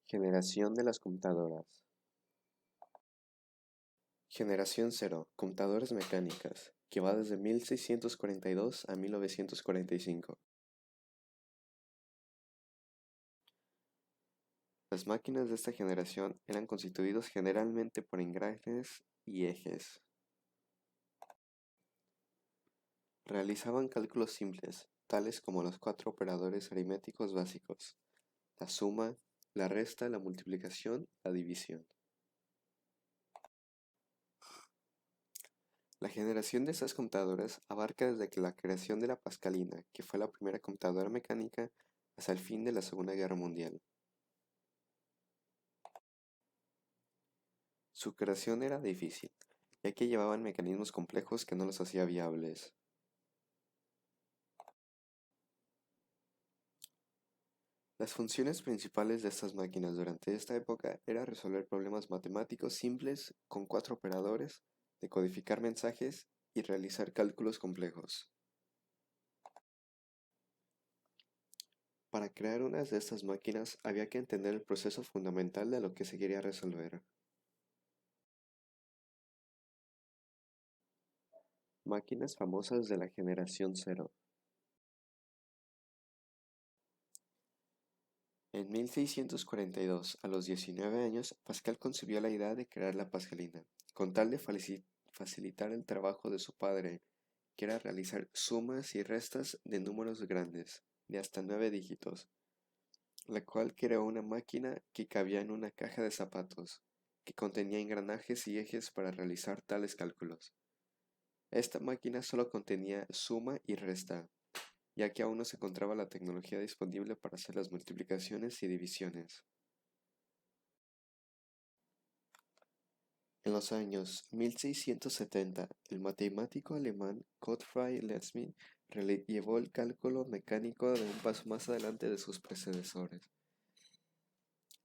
Generación de las computadoras. Generación cero, computadoras mecánicas, que va desde 1642 a 1945. Las máquinas de esta generación eran constituidos generalmente por engranes y ejes. Realizaban cálculos simples, tales como los cuatro operadores aritméticos básicos: la suma, la resta, la multiplicación, la división. La generación de estas computadoras abarca desde la creación de la Pascalina, que fue la primera computadora mecánica, hasta el fin de la Segunda Guerra Mundial. Su creación era difícil, ya que llevaban mecanismos complejos que no los hacía viables. Las funciones principales de estas máquinas durante esta época era resolver problemas matemáticos simples con cuatro operadores, decodificar mensajes y realizar cálculos complejos. Para crear una de estas máquinas había que entender el proceso fundamental de lo que se quería resolver. Máquinas famosas de la generación cero. En 1642, a los 19 años, Pascal concibió la idea de crear la Pascalina, con tal de facilitar el trabajo de su padre, que era realizar sumas y restas de números grandes, de hasta 9 dígitos, la cual creó una máquina que cabía en una caja de zapatos, que contenía engranajes y ejes para realizar tales cálculos. Esta máquina solo contenía suma y resta, ya que aún no se encontraba la tecnología disponible para hacer las multiplicaciones y divisiones. En los años 1670, el matemático alemán Gottfried Leibniz llevó el cálculo mecánico de un paso más adelante de sus predecesores.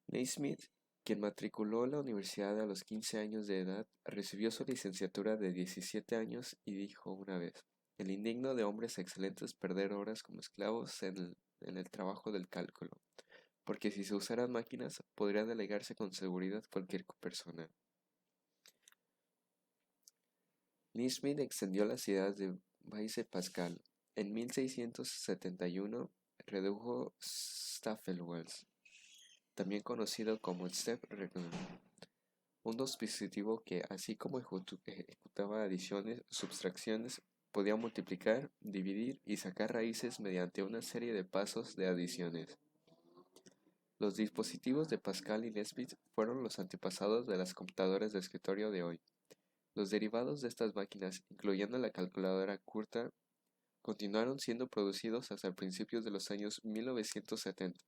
Leibniz, quien matriculó en la universidad a los 15 años de edad, recibió su licenciatura de 17 años y dijo una vez: "El indigno de hombres excelentes perder horas como esclavos en el trabajo del cálculo, porque si se usaran máquinas, podría delegarse con seguridad cualquier persona". Leibniz extendió las ideas de Blaise Pascal. En 1671 redujo Staffelwells, también conocido como Step-Reckoner, un dispositivo que, así como ejecutaba adiciones, subtracciones, podía multiplicar, dividir y sacar raíces mediante una serie de pasos de adiciones. Los dispositivos de Pascal y Leibniz fueron los antepasados de las computadoras de escritorio de hoy. Los derivados de estas máquinas, incluyendo la calculadora Curta, continuaron siendo producidos hasta principios de los años 1970.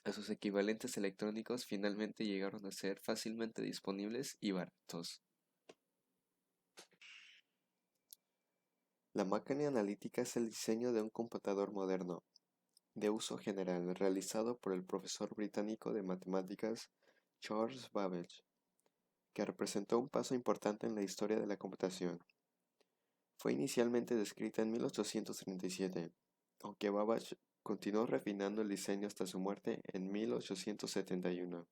A sus equivalentes electrónicos finalmente llegaron a ser fácilmente disponibles y baratos. La máquina analítica es el diseño de un computador moderno, de uso general, realizado por el profesor británico de matemáticas Charles Babbage, que representó un paso importante en la historia de la computación. Fue inicialmente descrita en 1837, aunque Babbage continuó refinando el diseño hasta su muerte en 1871.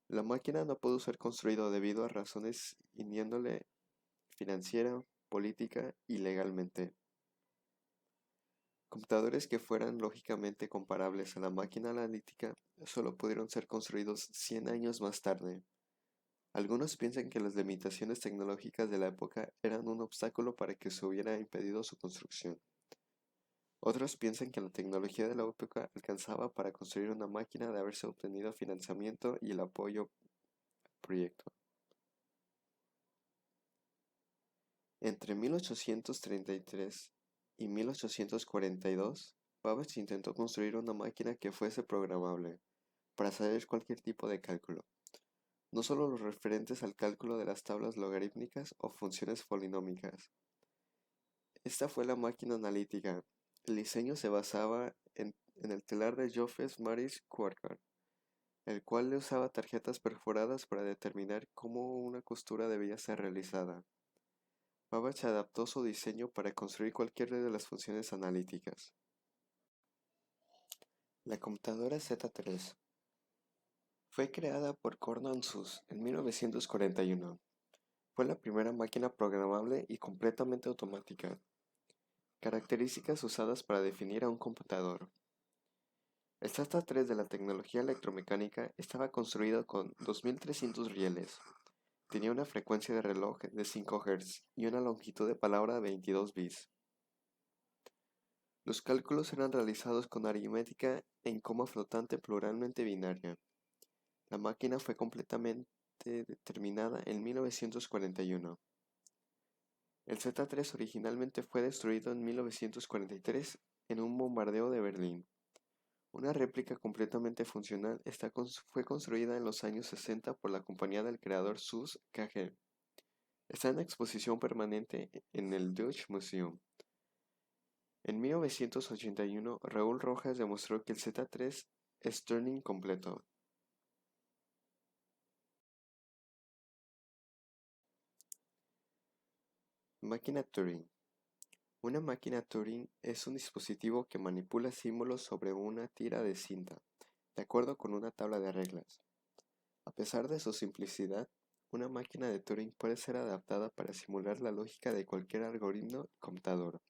La máquina no pudo ser construida debido a razones índole financiera, política y legalmente. Computadores que fueran lógicamente comparables a la máquina analítica solo pudieron ser construidos 100 años más tarde. Algunos piensan que las limitaciones tecnológicas de la época eran un obstáculo para que se hubiera impedido su construcción. Otros piensan que la tecnología de la época alcanzaba para construir una máquina de haberse obtenido financiamiento y el apoyo al proyecto. Entre 1833 y 1842, Babbage intentó construir una máquina que fuese programable, para hacer cualquier tipo de cálculo, no solo los referentes al cálculo de las tablas logarítmicas o funciones polinómicas. Esta fue la máquina analítica. El diseño se basaba en el telar de Joffes Maris Quaquar, el cual usaba tarjetas perforadas para determinar cómo una costura debía ser realizada. Babbage adaptó su diseño para construir cualquiera de las funciones analíticas. La computadora Z3. Fue creada por Gordon Sus en 1941. Fue la primera máquina programable y completamente automática. Características usadas para definir a un computador. El Z3 de la tecnología electromecánica estaba construido con 2300 rieles. Tenía una frecuencia de reloj de 5 Hz y una longitud de palabra de 22 bits. Los cálculos eran realizados con aritmética en coma flotante pluralmente binaria. La máquina fue completamente terminada en 1941. El Z3 originalmente fue destruido en 1943 en un bombardeo de Berlín. Una réplica completamente funcional fue construida en los años 60 por la compañía del creador SUSE KG. Está en exposición permanente en el Deutsche Museum. En 1981, Raúl Rojas demostró que el Z3 es Turing completo. Máquina Turing. Una máquina Turing es un dispositivo que manipula símbolos sobre una tira de cinta, de acuerdo con una tabla de reglas. A pesar de su simplicidad, una máquina de Turing puede ser adaptada para simular la lógica de cualquier algoritmo computador,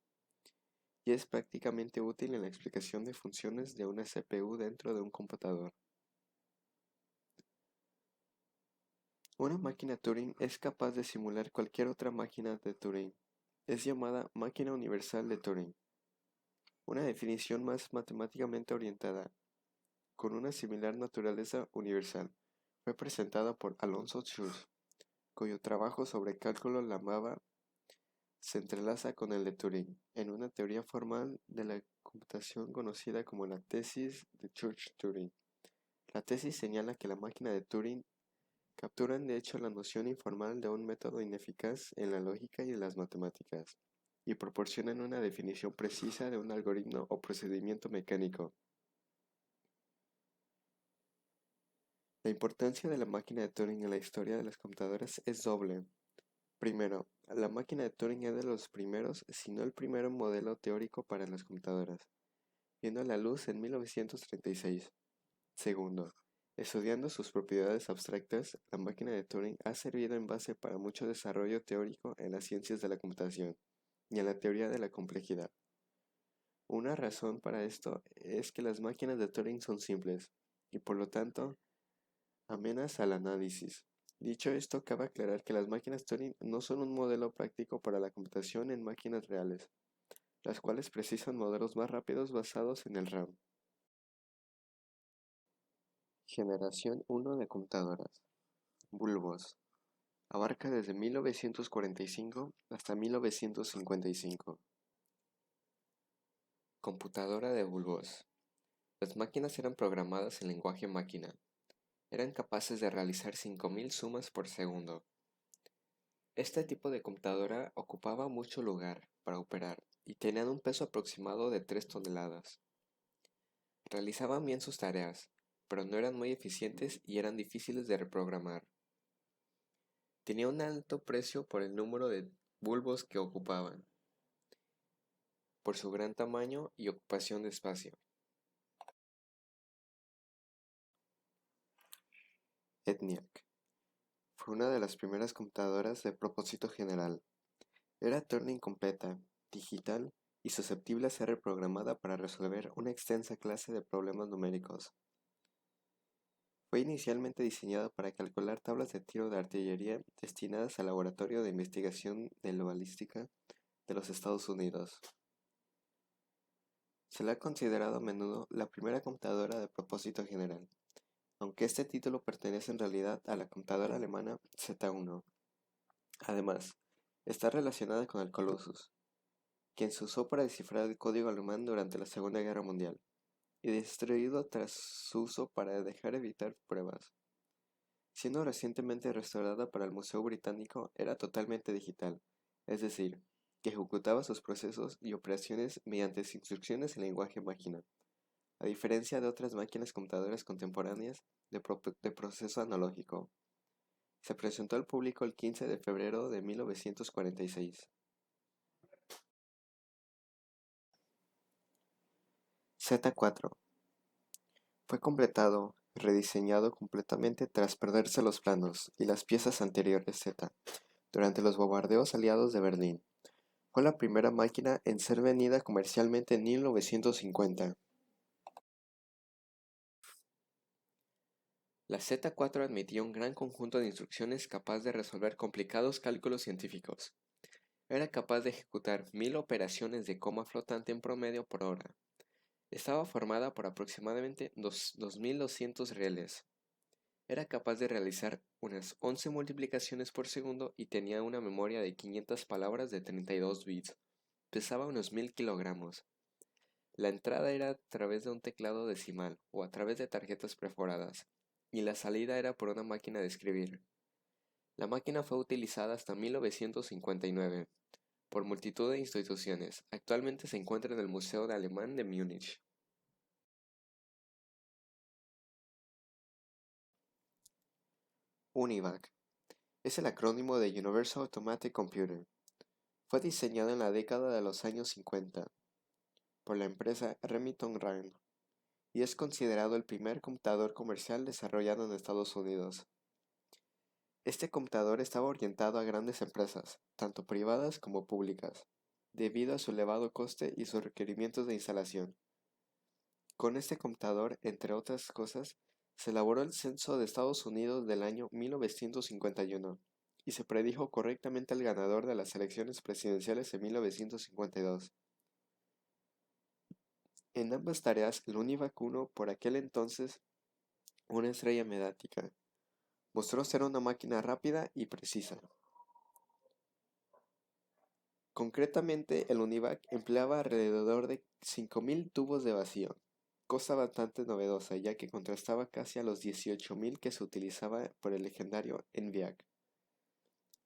y es prácticamente útil en la explicación de funciones de una CPU dentro de un computador. Una máquina Turing es capaz de simular cualquier otra máquina de Turing. Es llamada máquina universal de Turing. Una definición más matemáticamente orientada, con una similar naturaleza universal, fue presentada por Alonzo Schulz, cuyo trabajo sobre cálculo lambda se entrelaza con el de Turing, en una teoría formal de la computación conocida como la tesis de Church-Turing. La tesis señala que la máquina de Turing capturan de hecho la noción informal de un método ineficaz en la lógica y las matemáticas, y proporcionan una definición precisa de un algoritmo o procedimiento mecánico. La importancia de la máquina de Turing en la historia de las computadoras es doble. Primero, la máquina de Turing es de los primeros, si no el primer modelo teórico para las computadoras, viendo la luz en 1936. Segundo, estudiando sus propiedades abstractas, la máquina de Turing ha servido en base para mucho desarrollo teórico en las ciencias de la computación y en la teoría de la complejidad. Una razón para esto es que las máquinas de Turing son simples y por lo tanto amenas al análisis. Dicho esto, cabe aclarar que las máquinas Turing no son un modelo práctico para la computación en máquinas reales, las cuales precisan modelos más rápidos basados en el RAM. Generación 1 de computadoras. Bulbos. Abarca desde 1945 hasta 1955. Computadora de bulbos. Las máquinas eran programadas en lenguaje máquina. Eran capaces de realizar 5000 sumas por segundo. Este tipo de computadora ocupaba mucho lugar para operar y tenían un peso aproximado de 3 toneladas. Realizaban bien sus tareas, pero no eran muy eficientes y eran difíciles de reprogramar. Tenía un alto precio por el número de bulbos que ocupaban, por su gran tamaño y ocupación de espacio. ENIAC fue una de las primeras computadoras de propósito general. Era Turing completa, digital y susceptible a ser reprogramada para resolver una extensa clase de problemas numéricos. Fue inicialmente diseñada para calcular tablas de tiro de artillería destinadas al Laboratorio de Investigación de la Balística de los Estados Unidos. Se la ha considerado a menudo la primera computadora de propósito general, aunque este título pertenece en realidad a la computadora alemana Z1. Además, está relacionada con el Colossus, quien se usó para descifrar el código alemán durante la Segunda Guerra Mundial, y destruido tras su uso para dejar evitar pruebas. Siendo recientemente restaurada para el Museo Británico, era totalmente digital, es decir, que ejecutaba sus procesos y operaciones mediante instrucciones en lenguaje máquina, a diferencia de otras máquinas computadoras contemporáneas de proceso analógico. Se presentó al público el 15 de febrero de 1946. Z4. Fue completado, rediseñado completamente tras perderse los planos y las piezas anteriores Z durante los bombardeos aliados de Berlín. Fue la primera máquina en ser vendida comercialmente en 1950. La Z4 admitía un gran conjunto de instrucciones capaz de resolver complicados cálculos científicos. Era capaz de ejecutar 1000 operaciones de coma flotante en promedio por hora. Estaba formada por aproximadamente 2200 rieles. Era capaz de realizar unas 11 multiplicaciones por segundo y tenía una memoria de 500 palabras de 32 bits. Pesaba unos 1000 kilogramos. La entrada era a través de un teclado decimal o a través de tarjetas perforadas, y la salida era por una máquina de escribir. La máquina fue utilizada hasta 1959 por multitud de instituciones. Actualmente se encuentra en el Museo de Alemán de Múnich. UNIVAC es el acrónimo de Universal Automatic Computer. Fue diseñado en la década de los años 50 por la empresa Remington Rand y es considerado el primer computador comercial desarrollado en Estados Unidos. Este computador estaba orientado a grandes empresas, tanto privadas como públicas, debido a su elevado coste y sus requerimientos de instalación. Con este computador, entre otras cosas, se elaboró el censo de Estados Unidos del año 1951 y se predijo correctamente el ganador de las elecciones presidenciales en 1952. En ambas tareas, el UNIVAC 1, por aquel entonces una estrella mediática, mostró ser una máquina rápida y precisa. Concretamente, el UNIVAC empleaba alrededor de 5000 tubos de vacío, cosa bastante novedosa ya que contrastaba casi a los 18.000 que se utilizaba por el legendario ENVIAC,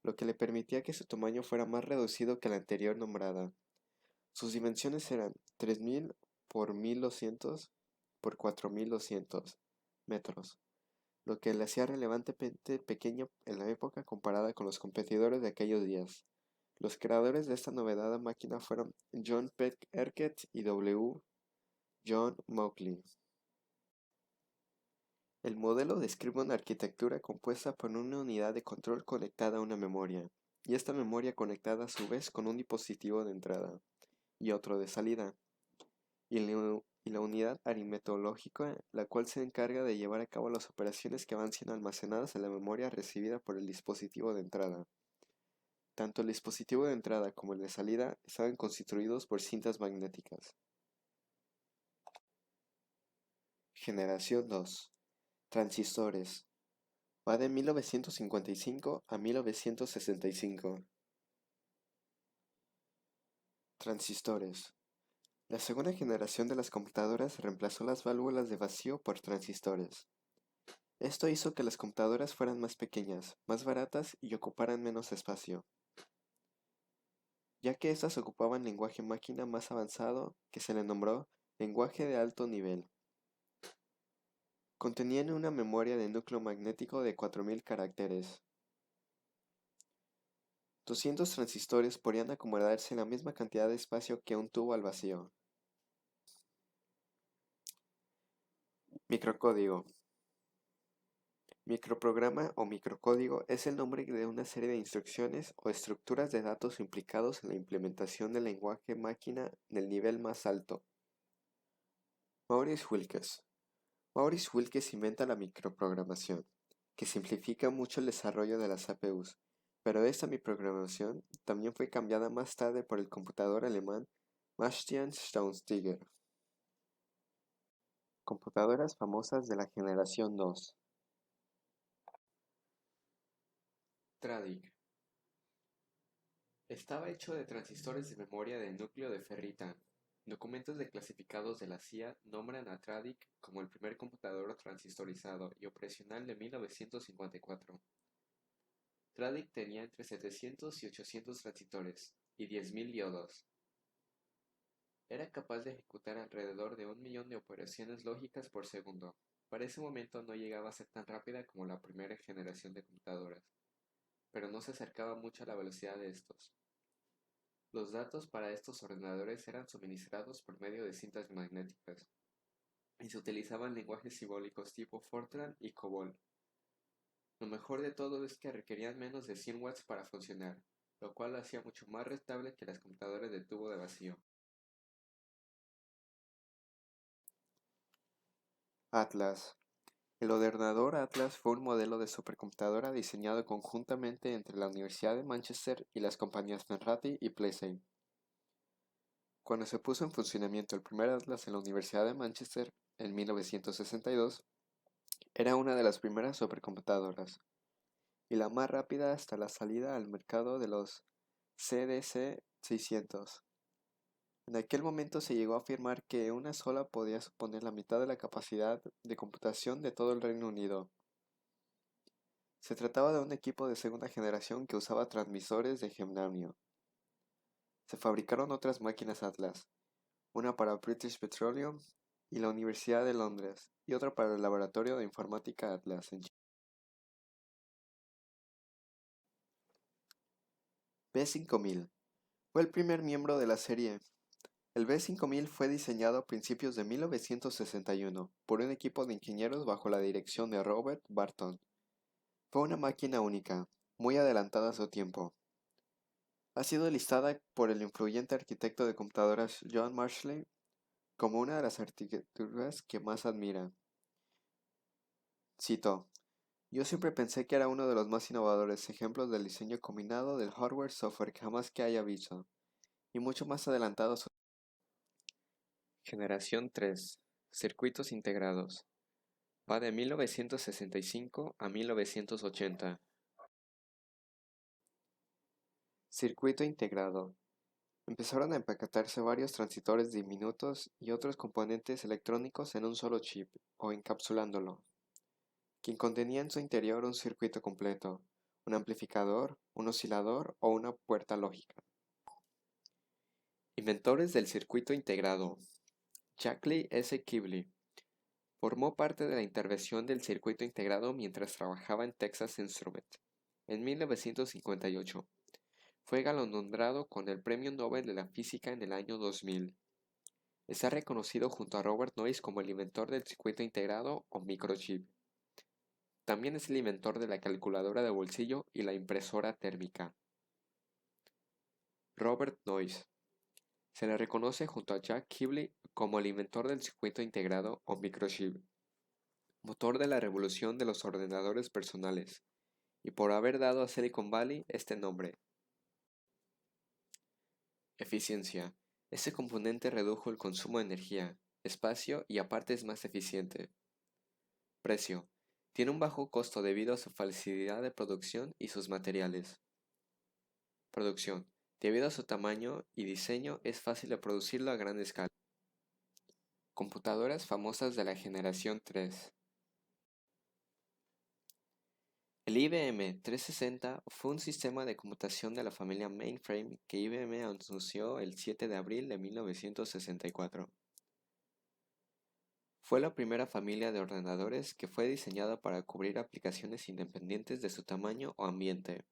lo que le permitía que su tamaño fuera más reducido que la anterior nombrada. Sus dimensiones eran 3000 por 1200 por 4200 metros, lo que le hacía relevantemente pequeño en la época comparada con los competidores de aquellos días. Los creadores de esta novedosa máquina fueron John Peck Erket y W. John Mauchly. El modelo describe una arquitectura compuesta por una unidad de control conectada a una memoria, y esta memoria conectada a su vez con un dispositivo de entrada y otro de salida, y la unidad aritmética, la cual se encarga de llevar a cabo las operaciones que van siendo almacenadas en la memoria recibida por el dispositivo de entrada. Tanto el dispositivo de entrada como el de salida estaban constituidos por cintas magnéticas. Generación 2. Transistores. Va de 1955 a 1965. Transistores. La segunda generación de las computadoras reemplazó las válvulas de vacío por transistores. Esto hizo que las computadoras fueran más pequeñas, más baratas y ocuparan menos espacio, ya que éstas ocupaban lenguaje máquina más avanzado que se le nombró lenguaje de alto nivel. Contenían una memoria de núcleo magnético de 4000 caracteres. 200 transistores podían acomodarse en la misma cantidad de espacio que un tubo al vacío. Microcódigo. Microprograma o microcódigo es el nombre de una serie de instrucciones o estructuras de datos implicados en la implementación del lenguaje máquina del nivel más alto. Maurice Wilkes. Maurice Wilkes inventa la microprogramación, que simplifica mucho el desarrollo de las CPUs, pero esta microprogramación también fue cambiada más tarde por el computador alemán Bastian Schweinsteiger. Computadoras famosas de la generación 2. TRADIC. Estaba hecho de transistores de memoria de núcleo de ferrita. Documentos declasificados de la CIA nombran a TRADIC como el primer computador transistorizado y operacional de 1954. TRADIC tenía entre 700 y 800 transistores y 10.000 diodos. Era capaz de ejecutar alrededor de 1 millón de operaciones lógicas por segundo. Para ese momento no llegaba a ser tan rápida como la primera generación de computadoras, pero no se acercaba mucho a la velocidad de estos. Los datos para estos ordenadores eran suministrados por medio de cintas magnéticas. y se utilizaban lenguajes simbólicos tipo Fortran y COBOL. Lo mejor de todo es que requerían menos de 100 watts para funcionar, lo cual lo hacía mucho más rentable que las computadoras de tubo de vacío. Atlas. El ordenador Atlas fue un modelo de supercomputadora diseñado conjuntamente entre la Universidad de Manchester y las compañías Penrati y PlayStation. Cuando se puso en funcionamiento el primer Atlas en la Universidad de Manchester en 1962, era una de las primeras supercomputadoras y la más rápida hasta la salida al mercado de los CDC 600. En aquel momento se llegó a afirmar que una sola podía suponer la mitad de la capacidad de computación de todo el Reino Unido. Se trataba de un equipo de segunda generación que usaba transmisores de germanio. Se fabricaron otras máquinas Atlas, una para British Petroleum y la Universidad de Londres, y otra para el Laboratorio de Informática Atlas en Chile. B5000 fue el primer miembro de la serie. El B5000 fue diseñado a principios de 1961 por un equipo de ingenieros bajo la dirección de Robert Barton. Fue una máquina única, muy adelantada a su tiempo. Ha sido listada por el influyente arquitecto de computadoras John Marshall como una de las arquitecturas que más admira. Cito: "Yo siempre pensé que era uno de los más innovadores ejemplos del diseño combinado del hardware-software que jamás que haya visto, y mucho más adelantado a su Generación 3. Circuitos integrados. Va de 1965 a 1980. circuito integrado. Empezaron a empaquetarse varios transistores diminutos y otros componentes electrónicos en un solo chip, o encapsulándolo, quien contenía en su interior un circuito completo, un amplificador, un oscilador o una puerta lógica. Inventores del circuito integrado. Shackley S. Kively. Formó parte de la intervención del circuito integrado mientras trabajaba en Texas Instruments. En 1958, fue galardonado con el Premio Nobel de la Física en el año 2000. Está reconocido junto a Robert Noyce como el inventor del circuito integrado o microchip. También es el inventor de la calculadora de bolsillo y la impresora térmica. Robert Noyce. Se le reconoce junto a Jack Kively como el inventor del circuito integrado o microchip, motor de la revolución de los ordenadores personales, y por haber dado a Silicon Valley este nombre. Eficiencia. Este componente redujo el consumo de energía, espacio y aparte es más eficiente. Precio. Tiene un bajo costo debido a su facilidad de producción y sus materiales. Producción. Debido a su tamaño y diseño es fácil de producirlo a gran escala. Computadoras famosas de la generación 3. El IBM 360 fue un sistema de computación de la familia Mainframe que IBM anunció el 7 de abril de 1964. Fue la primera familia de ordenadores que fue diseñada para cubrir aplicaciones independientes de su tamaño o ambiente.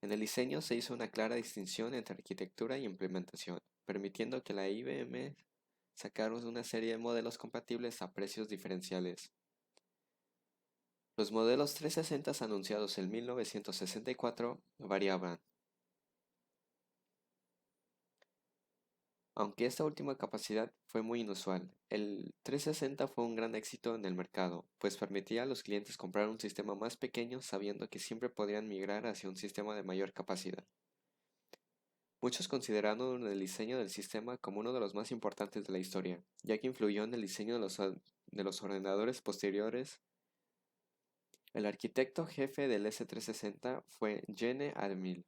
En el diseño se hizo una clara distinción entre arquitectura y implementación, permitiendo que la IBM sacara una serie de modelos compatibles a precios diferenciales. Los modelos 360 anunciados en 1964 variaban. Aunque esta última capacidad fue muy inusual, el 360 fue un gran éxito en el mercado, pues permitía a los clientes comprar un sistema más pequeño sabiendo que siempre podrían migrar hacia un sistema de mayor capacidad. Muchos consideraron el diseño del sistema como uno de los más importantes de la historia, ya que influyó en el diseño de los ordenadores posteriores. El arquitecto jefe del S360 fue Gene Admil.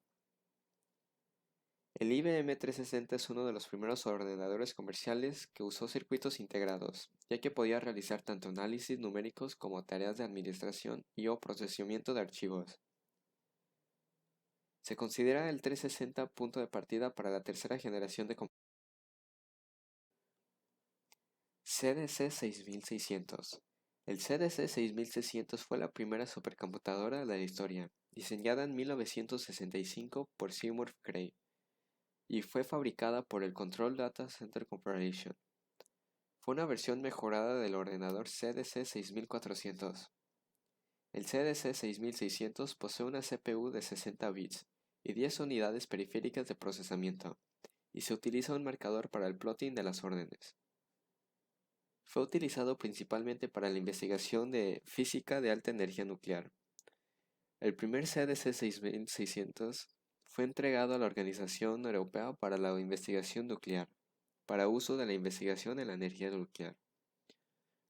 El IBM 360 es uno de los primeros ordenadores comerciales que usó circuitos integrados, ya que podía realizar tanto análisis numéricos como tareas de administración y o procesamiento de archivos. Se considera el 360 punto de partida para la tercera generación de computadoras. CDC 6600. El CDC 6600 fue la primera supercomputadora de la historia, diseñada en 1965 por Seymour Cray, y fue fabricada por el Control Data Center Corporation. Fue una versión mejorada del ordenador CDC 6400. El CDC 6600 posee una CPU de 60 bits y 10 unidades periféricas de procesamiento, y se utiliza un marcador para el plotting de las órdenes. Fue utilizado principalmente para la investigación de física de alta energía nuclear. El primer CDC 6600 fue entregado a la Organización Europea para la Investigación Nuclear, para uso de la investigación en la energía nuclear.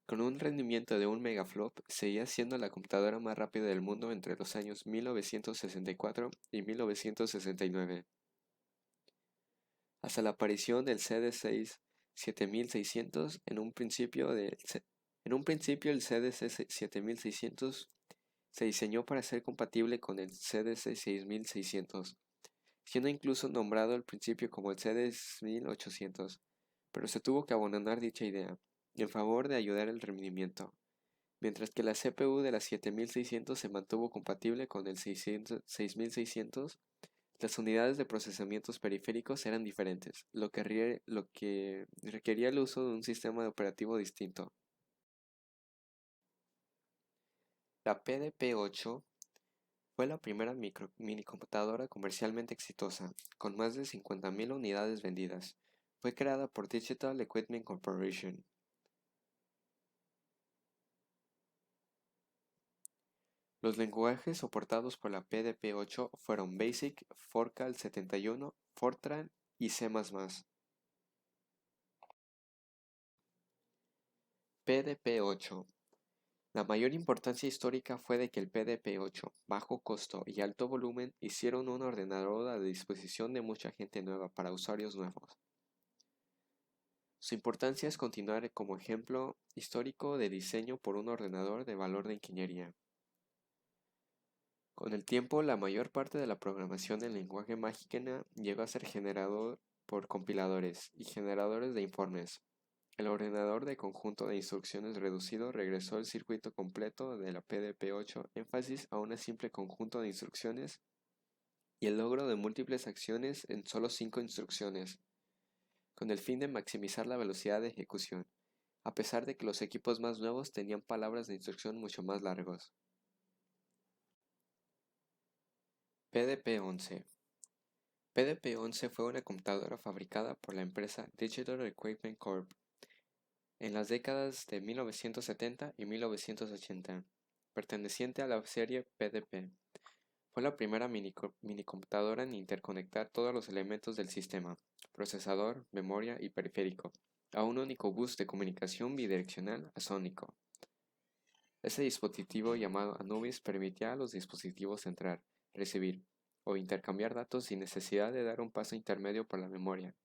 Con un rendimiento de 1 megaflop, seguía siendo la computadora más rápida del mundo entre los años 1964 y 1969. Hasta la aparición del CD6 7600, en un principio el CDC 7600 se diseñó para ser compatible con el CDC 6600, siendo incluso nombrado al principio como el CDC 1800, pero se tuvo que abandonar dicha idea, en favor de ayudar al rendimiento, mientras que la CPU de la 7600 se mantuvo compatible con el 6600. Las unidades de procesamientos periféricos eran diferentes, lo que requería el uso de un sistema operativo distinto. La PDP-8 fue la primera minicomputadora comercialmente exitosa, con más de 50.000 unidades vendidas. Fue creada por Digital Equipment Corporation. Los lenguajes soportados por la PDP-8 fueron BASIC, Fortran 71, Fortran y C++. PDP-8. La mayor importancia histórica fue de que el PDP-8, bajo costo y alto volumen, hicieron un ordenador a disposición de mucha gente nueva para usuarios nuevos. Su importancia es continuar como ejemplo histórico de diseño por un ordenador de valor de ingeniería. Con el tiempo, la mayor parte de la programación en lenguaje máquina llegó a ser generado por compiladores y generadores de informes. El ordenador de conjunto de instrucciones reducido regresó al circuito completo de la PDP-8, énfasis a un simple conjunto de instrucciones y el logro de múltiples acciones en solo 5 instrucciones, con el fin de maximizar la velocidad de ejecución, a pesar de que los equipos más nuevos tenían palabras de instrucción mucho más largos. PDP-11. PDP-11 fue una computadora fabricada por la empresa Digital Equipment Corp. en las décadas de 1970 y 1980, perteneciente a la serie PDP. Fue la primera minicomputadora en interconectar todos los elementos del sistema, procesador, memoria y periférico, a un único bus de comunicación bidireccional asónico. Ese dispositivo llamado Anubis permitía a los dispositivos entrar, recibir o intercambiar datos sin necesidad de dar un paso intermedio por la memoria.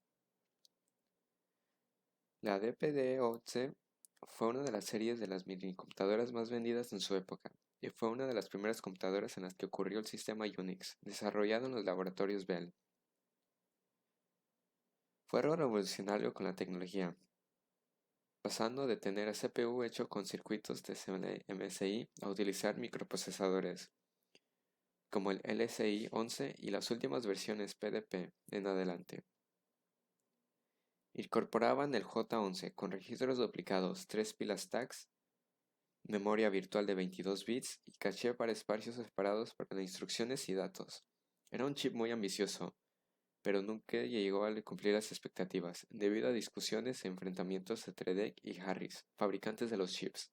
La DPD-11 fue una de las series de las minicomputadoras más vendidas en su época, y fue una de las primeras computadoras en las que ocurrió el sistema Unix, desarrollado en los laboratorios Bell. Fue revolucionario con la tecnología, pasando de tener a CPU hecho con circuitos de MSI a utilizar microprocesadores, como el LSI-11 y las últimas versiones PDP en adelante. Incorporaban el J11 con registros duplicados, 3 pilas stacks, memoria virtual de 22 bits y caché para espacios separados para instrucciones y datos. Era un chip muy ambicioso, pero nunca llegó a cumplir las expectativas, debido a discusiones e enfrentamientos entre DEC y Harris, fabricantes de los chips.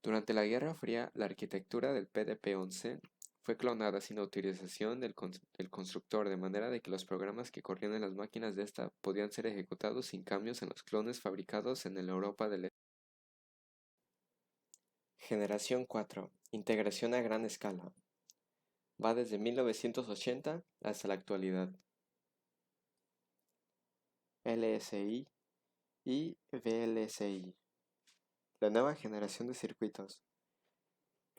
Durante la Guerra Fría, la arquitectura del PDP-11 fue clonada sin autorización del constructor, de manera de que los programas que corrían en las máquinas de esta podían ser ejecutados sin cambios en los clones fabricados en la Europa del Este. Generación 4. Integración a gran escala. Va desde 1980 hasta la actualidad. LSI y VLSI. La nueva generación de circuitos.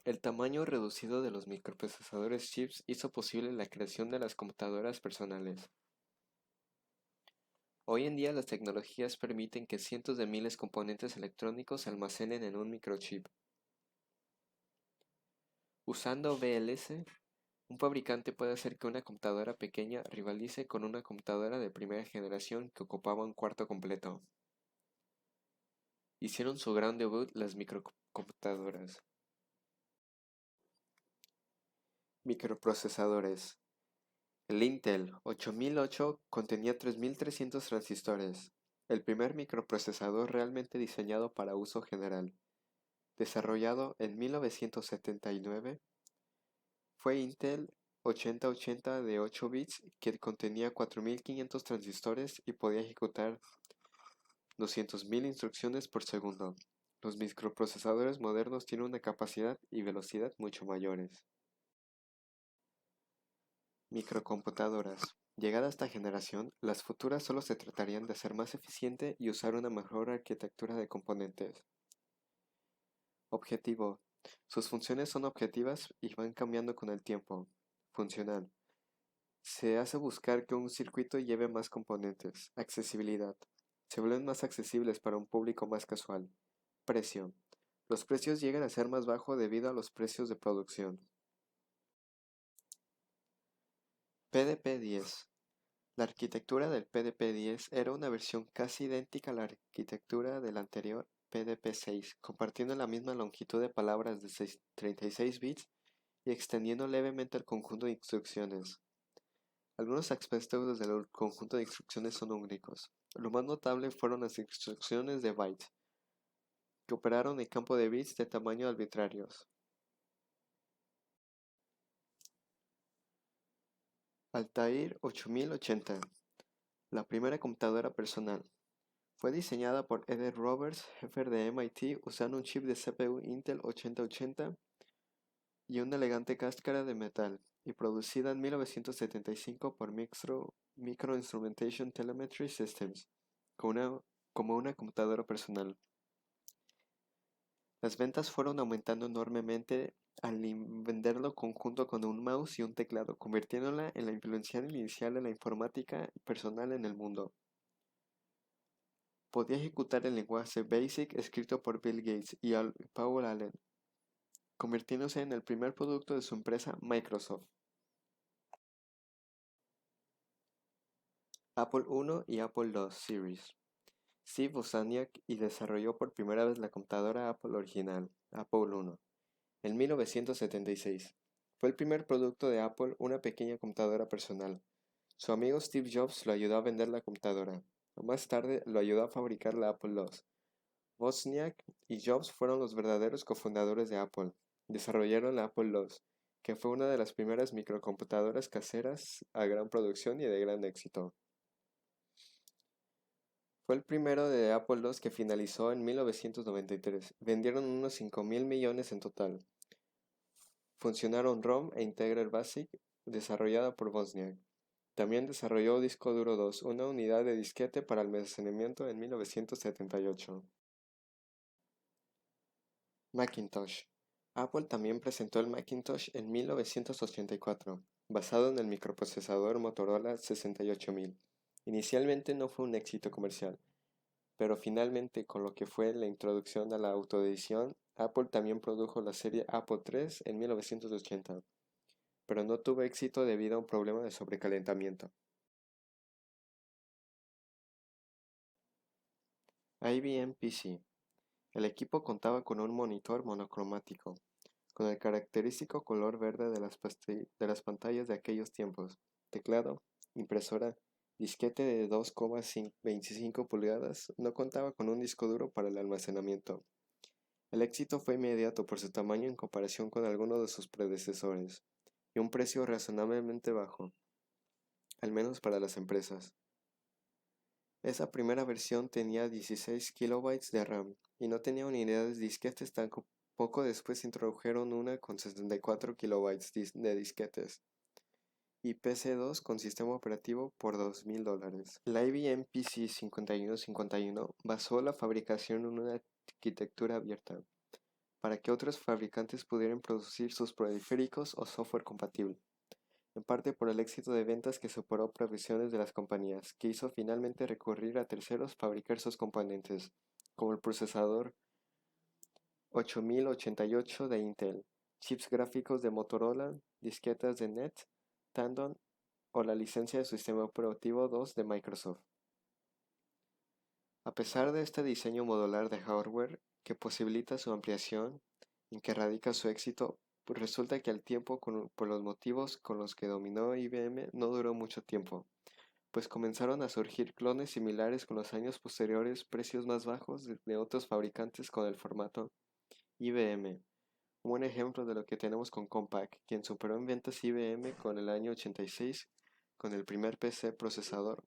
El tamaño reducido de los microprocesadores chips hizo posible la creación de las computadoras personales. Hoy en día las tecnologías permiten que cientos de miles de componentes electrónicos se almacenen en un microchip. Usando VLS, un fabricante puede hacer que una computadora pequeña rivalice con una computadora de primera generación que ocupaba un cuarto completo. hicieron su gran debut las microcomputadoras. Microprocesadores. El Intel 8008 contenía 3300 transistores, el primer microprocesador realmente diseñado para uso general. Desarrollado en 1979, fue Intel 8080 de 8 bits que contenía 4500 transistores y podía ejecutar 200.000 instrucciones por segundo. Los microprocesadores modernos tienen una capacidad y velocidad mucho mayores. Microcomputadoras. Llegada a esta generación, las futuras solo se tratarían de ser más eficiente y usar una mejor arquitectura de componentes. Objetivo. Sus funciones son objetivas y van cambiando con el tiempo. Funcional. Se hace buscar que un circuito lleve más componentes. Accesibilidad. Se vuelven más accesibles para un público más casual. Precio. Los precios llegan a ser más bajos debido a los precios de producción. PDP-10. La arquitectura del PDP-10 era una versión casi idéntica a la arquitectura del anterior PDP-6, compartiendo la misma longitud de palabras de 36 bits y extendiendo levemente el conjunto de instrucciones. Algunos aspectos del conjunto de instrucciones son únicos. Lo más notable fueron las instrucciones de byte, que operaron en campo de bits de tamaño arbitrarios. Altair 8080, la primera computadora personal. Fue diseñada por Ed Roberts, jefe de MIT, usando un chip de CPU Intel 8080 y una elegante cáscara de metal, y producida en 1975 por Micro Instrumentation Telemetry Systems, como una computadora personal. Las ventas fueron aumentando enormemente al venderlo conjunto con un mouse y un teclado, convirtiéndola en la influencial inicial de la informática personal en el mundo. Podía ejecutar el lenguaje BASIC escrito por Bill Gates y Paul Allen, convirtiéndose en el primer producto de su empresa Microsoft. Apple I y Apple II Series. Steve Wozniak y desarrolló por primera vez la computadora Apple original, Apple I, en 1976. Fue el primer producto de Apple, una pequeña computadora personal. Su amigo Steve Jobs lo ayudó a vender la computadora. Más tarde lo ayudó a fabricar la Apple II. Wozniak y Jobs fueron los verdaderos cofundadores de Apple. Desarrollaron la Apple II, que fue una de las primeras microcomputadoras caseras a gran producción y de gran éxito. Fue el primero de Apple II que finalizó en 1993. Vendieron unos 5.000 millones en total. Funcionaron ROM e Integra Basic, desarrollada por Wozniak. También desarrolló Disco Duro 2, una unidad de disquete para almacenamiento en 1978. Macintosh. Apple también presentó el Macintosh en 1984, basado en el microprocesador Motorola 68000. Inicialmente no fue un éxito comercial, pero finalmente con lo que fue la introducción a la autoedición, Apple también produjo la serie Apple III en 1980, pero no tuvo éxito debido a un problema de sobrecalentamiento. IBM PC. El equipo contaba con un monitor monocromático, con el característico color verde de las pantallas de aquellos tiempos, teclado, impresora, disquete de 2,25 pulgadas, no contaba con un disco duro para el almacenamiento. El éxito fue inmediato por su tamaño en comparación con algunos de sus predecesores, y un precio razonablemente bajo, al menos para las empresas. Esa primera versión tenía 16 kilobytes de RAM y no tenía unidades disquetes. Poco después introdujeron una con 64 kilobytes de disquetes y PC2 con sistema operativo por $2.000. La IBM PC 5151 basó la fabricación en una arquitectura abierta para que otros fabricantes pudieran producir sus periféricos o software compatible, en parte por el éxito de ventas que superó previsiones de las compañías, que hizo finalmente recurrir a terceros fabricar sus componentes, como el procesador 8088 de Intel, chips gráficos de Motorola, disquetas de NET, Tandon o la licencia de sistema operativo 2 de Microsoft. A pesar de este diseño modular de hardware que posibilita su ampliación, en que radica su éxito, pues resulta que al tiempo, por los motivos con los que dominó IBM, no duró mucho tiempo, pues comenzaron a surgir clones similares con los años posteriores, precios más bajos de otros fabricantes con el formato IBM. Un buen ejemplo de lo que tenemos con Compaq, quien superó en ventas IBM con el año 86 con el primer PC procesador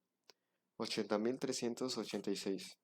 80386.